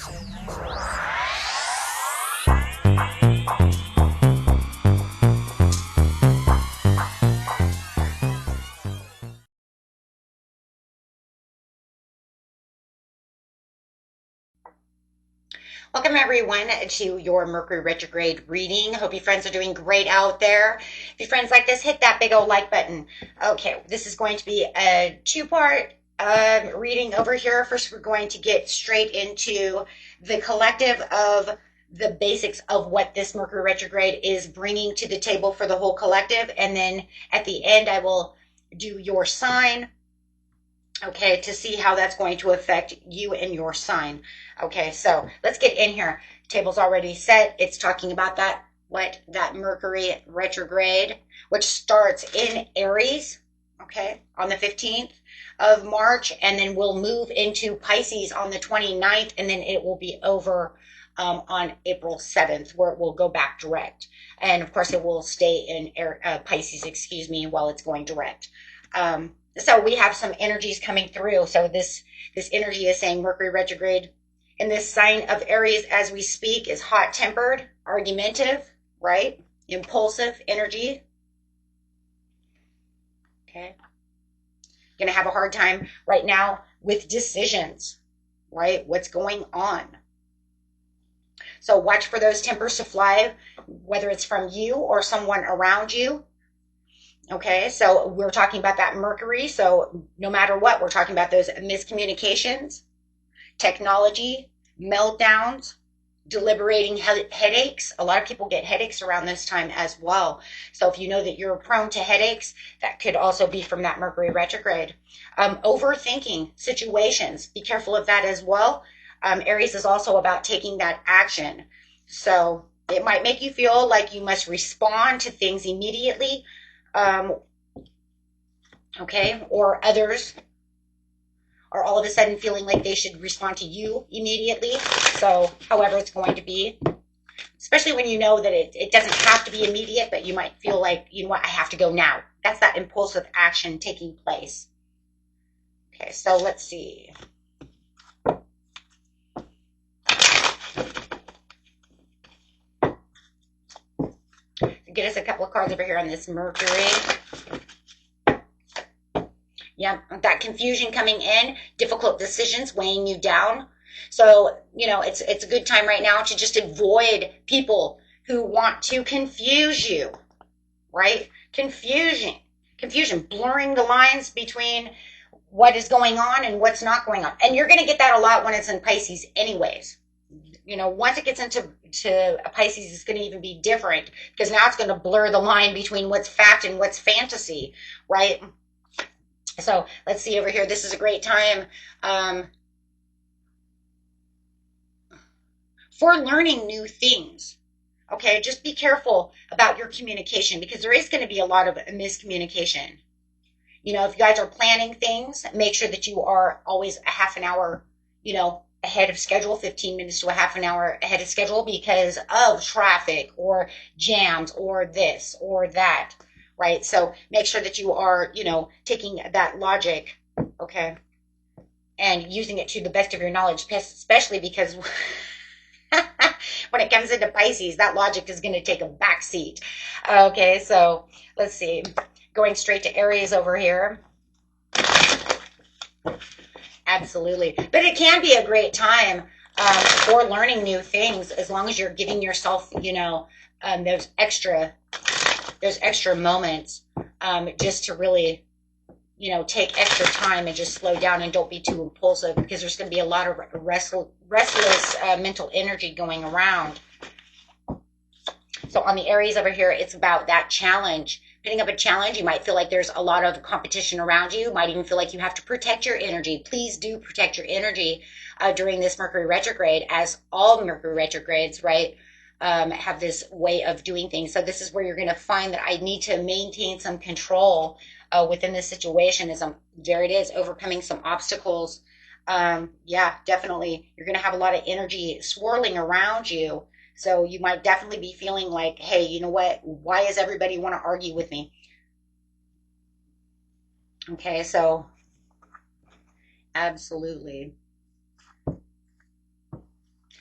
Welcome everyone to your Mercury retrograde reading. Hope you friends are doing great out there. If you friends like this, hit that big old like button. Okay, this is going to be a two-part reading over here. First, we're going to get straight into the collective of the basics of what this Mercury retrograde is bringing to the table for the whole collective. And then at the end, I will do your sign, okay, to see how that's going to affect you and your sign. Okay, so let's get in here. Table's already set. It's talking about that Mercury retrograde, which starts in Aries, okay, on the 15th of March, and then we'll move into Pisces on the 29th, and then it will be over on April 7th, where it will go back direct. And of course, it will stay in Pisces, excuse me, while it's going direct. So we have some energies coming through. So this energy is saying Mercury retrograde in this sign of Aries as we speak is hot-tempered, argumentative, right? Impulsive energy. Okay. Going to have a hard time right now with decisions, right? What's going on? So watch for those tempers to fly, whether it's from you or someone around you. Okay, so we're talking about that Mercury. So no matter what, we're talking about those miscommunications, technology, meltdowns, deliberating headaches. A lot of people get headaches around this time as well. So if you know that you're prone to headaches, that could also be from that Mercury retrograde. Overthinking situations. Be careful of that as well. Aries is also about taking that action. So it might make you feel like you must respond to things immediately. Okay, or others are all of a sudden feeling like they should respond to you immediately. So however it's going to be, especially when you know that it doesn't have to be immediate, but you might feel like, you know what, I have to go now. That's that impulsive action taking place. Okay, so let's see. Get us a couple of cards over here on this Mercury. Yeah, that confusion coming in, difficult decisions weighing you down. So, you know, it's a good time right now to just avoid people who want to confuse you, right? Confusion, blurring the lines between what is going on and what's not going on. And you're going to get that a lot when it's in Pisces anyways. You know, once it gets into Pisces, it's going to even be different because now it's going to blur the line between what's fact and what's fantasy, right? So let's see over here. This is a great time for learning new things. Okay, just be careful about your communication because there is going to be a lot of miscommunication. You know, if you guys are planning things, make sure that you are always a half an hour, you know, ahead of schedule, 15 minutes to a half an hour ahead of schedule because of traffic or jams or this or that. Right? So make sure that you are, you know, taking that logic, okay, and using it to the best of your knowledge, especially because when it comes into Pisces, that logic is going to take a back seat. Okay, so let's see. Going straight to Aries over here. Absolutely. But it can be a great time for learning new things as long as you're giving yourself, you know, those extra moments just to really, you know, take extra time and just slow down and don't be too impulsive because there's going to be a lot of restless mental energy going around. So on the Aries over here, it's about that challenge. Putting up a challenge, you might feel like there's a lot of competition around you. You might even feel like you have to protect your energy. Please do protect your energy during this Mercury retrograde, as all Mercury retrogrades, right? Have this way of doing things. So this is where you're going to find that I need to maintain some control within this situation. There it is, overcoming some obstacles. Yeah, definitely. You're going to have a lot of energy swirling around you. So you might definitely be feeling like, hey, you know what? Why does everybody want to argue with me? Okay, so absolutely.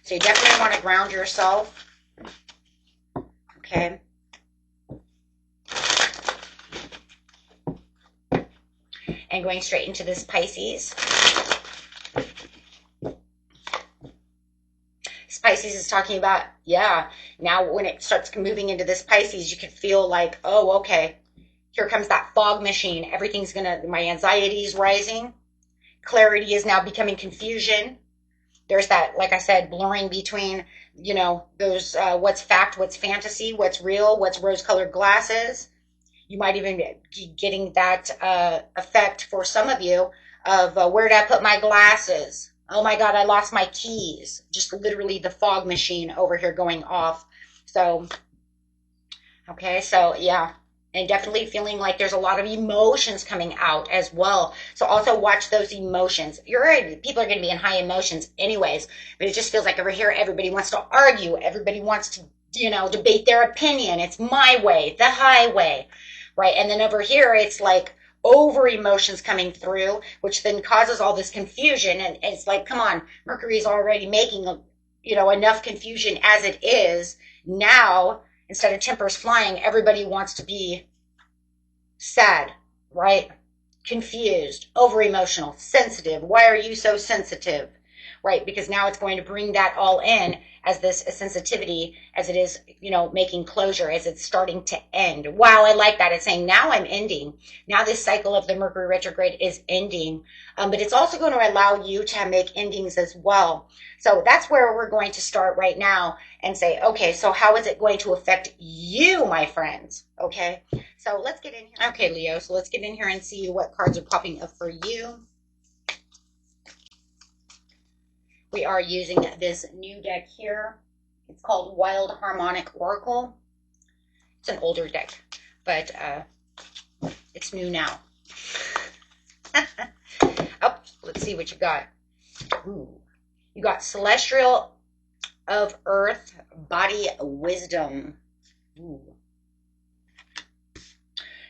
So you definitely want to ground yourself. Okay. And going straight into this Pisces. This Pisces is talking about, yeah, now when it starts moving into this Pisces, you can feel like, oh, okay, here comes that fog machine. Everything's my anxiety is rising. Clarity is now becoming confusion. There's that, like I said, blurring between, those, what's fact, what's fantasy, what's real, what's rose-colored glasses. You might even be getting that effect for some of you of where did I put my glasses? Oh my God, I lost my keys. Just literally the fog machine over here going off. So, okay, so yeah. And definitely feeling like there's a lot of emotions coming out as well. So also watch those emotions. People are going to be in high emotions anyways, but it just feels like over here everybody wants to argue. Everybody wants to, debate their opinion. It's my way, the highway, right? And then over here it's like over emotions coming through, which then causes all this confusion. And it's like, come on, Mercury's already making, enough confusion as it is. Now, instead of tempers flying, everybody wants to be sad, right? Confused, over emotional, sensitive. Why are you so sensitive? Right? Because now it's going to bring that all in as this sensitivity, as it is, making closure, as it's starting to end. Wow, I like that. It's saying now I'm ending. Now this cycle of the Mercury retrograde is ending. But it's also going to allow you to make endings as well. So that's where we're going to start right now and say, okay, so how is it going to affect you, my friends? Okay, so let's get in here. Okay, Leo, so let's get in here and see what cards are popping up for you. We are using this new deck here. It's called Wild Harmonic Oracle. It's an older deck, but it's new now. Oh, let's see what you got. Ooh. You got Celestial of Earth, Body Wisdom. Ooh.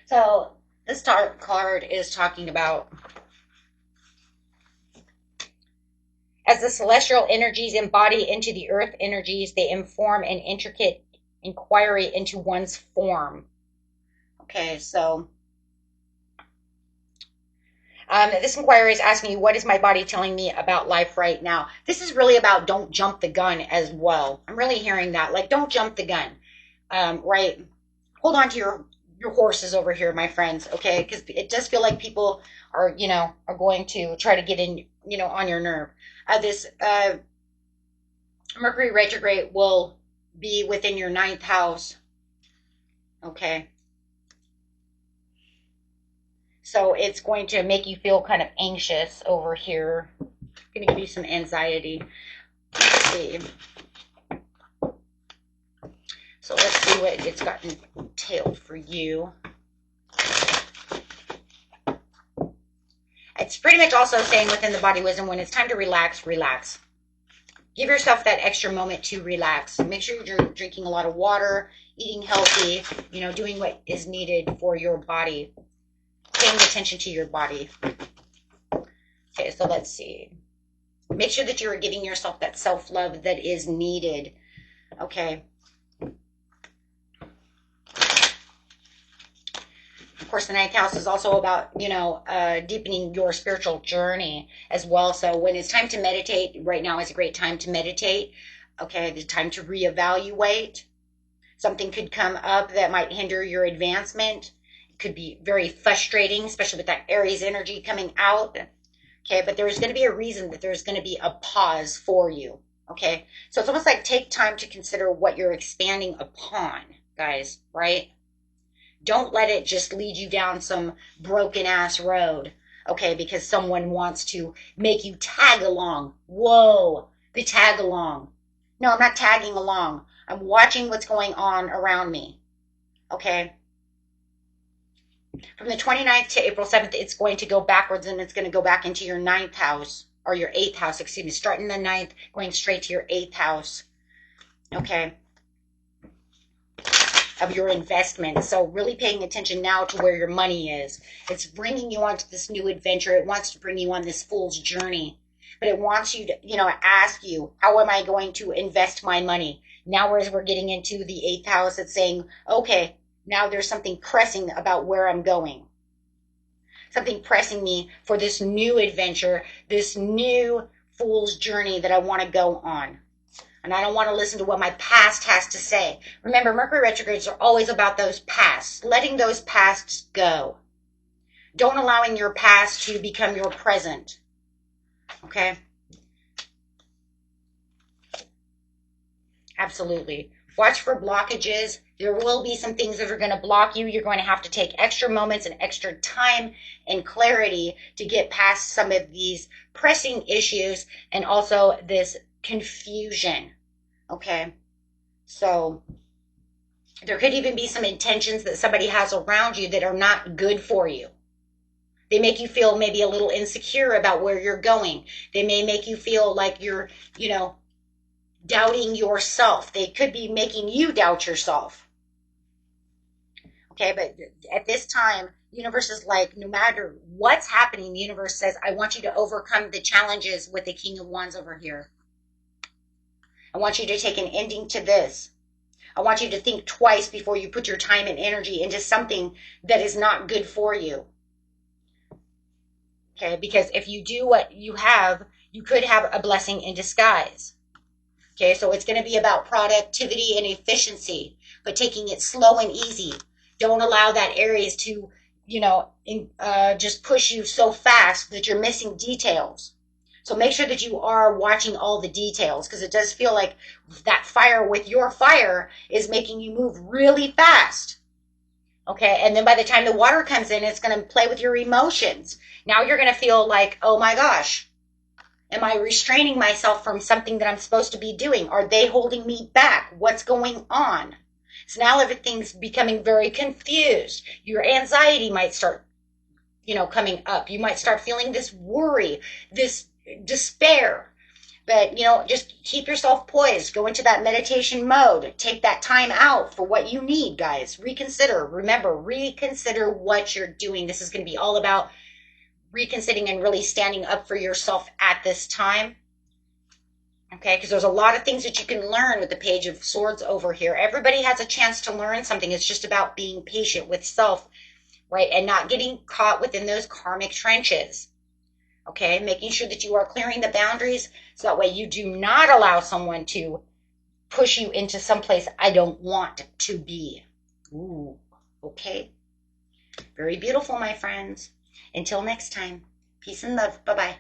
So this card is talking about, as the celestial energies embody into the earth energies, they inform an intricate inquiry into one's form. Okay, so this inquiry is asking you, what is my body telling me about life right now? This is really about don't jump the gun as well. I'm really hearing that, like, don't jump the gun, right? Hold on to your horses over here, my friends, okay? Because it does feel like people are, are going to try to get in, on your nerve. This Mercury retrograde will be within your 9th house, okay? So it's going to make you feel kind of anxious over here. Going to give you some anxiety. Let's see. So let's see what it's got entailed for you. It's pretty much also saying within the body wisdom, when it's time to relax, relax. Give yourself that extra moment to relax. Make sure you're drinking a lot of water, eating healthy, doing what is needed for your body. Paying attention to your body. Okay, so let's see. Make sure that you're giving yourself that self-love that is needed. Okay. Of course, the 9th house is also about, deepening your spiritual journey as well. So when it's time to meditate, right now is a great time to meditate. Okay, the time to reevaluate. Something could come up that might hinder your advancement. It could be very frustrating, especially with that Aries energy coming out. Okay, but there's going to be a reason that there's going to be a pause for you. Okay, so it's almost like take time to consider what you're expanding upon, guys, right? Don't let it just lead you down some broken ass road, okay, because someone wants to make you tag along. Whoa, the tag along. No, I'm not tagging along. I'm watching what's going on around me, okay? From the 29th to April 7th, it's going to go backwards, and it's going to go back into your 9th house, or your 8th house, excuse me, starting the 9th, going straight to your 8th house, okay? Of your investment. So really paying attention now to where your money is. It's bringing you onto this new adventure. It wants to bring you on this fool's journey. but it wants you to, ask you, how am I going to invest my money? Now, as we're getting into the 8th house, it's saying, okay, now there's something pressing about where I'm going. Something pressing me for this new adventure, this new fool's journey that I want to go on. And I don't want to listen to what my past has to say. Remember, Mercury retrogrades are always about those pasts, letting those pasts go. Don't allowing your past to become your present. Okay? Absolutely. Watch for blockages. There will be some things that are going to block you. You're going to have to take extra moments and extra time and clarity to get past some of these pressing issues and also this confusion. Okay? So there could even be some intentions that somebody has around you that are not good for you. They make you feel maybe a little insecure about where you're going. They may make you feel like you're, doubting yourself. They could be making you doubt yourself. Okay, but at this time, universe is like, no matter what's happening, the universe says, I want you to overcome the challenges with the King of Wands over here. I want you to take an ending to this. I want you to think twice before you put your time and energy into something that is not good for you. Okay, because if you do what you could have a blessing in disguise. Okay, so it's going to be about productivity and efficiency, but taking it slow and easy. Don't allow that Aries to, just push you so fast that you're missing details. So make sure that you are watching all the details, because it does feel like that fire with your fire is making you move really fast. Okay, and then by the time the water comes in, it's going to play with your emotions. Now you're going to feel like, oh my gosh, am I restraining myself from something that I'm supposed to be doing? Are they holding me back? What's going on? So now everything's becoming very confused. Your anxiety might start, coming up. You might start feeling this worry, this despair. But, just keep yourself poised. Go into that meditation mode. Take that time out for what you need, guys. Reconsider. Remember, reconsider what you're doing. This is going to be all about reconsidering and really standing up for yourself at this time. Okay, because there's a lot of things that you can learn with the Page of Swords over here. Everybody has a chance to learn something. It's just about being patient with self, right? And not getting caught within those karmic trenches. Okay, making sure that you are clearing the boundaries so that way you do not allow someone to push you into someplace I don't want to be. Ooh, okay. Very beautiful, my friends. Until next time, peace and love. Bye-bye.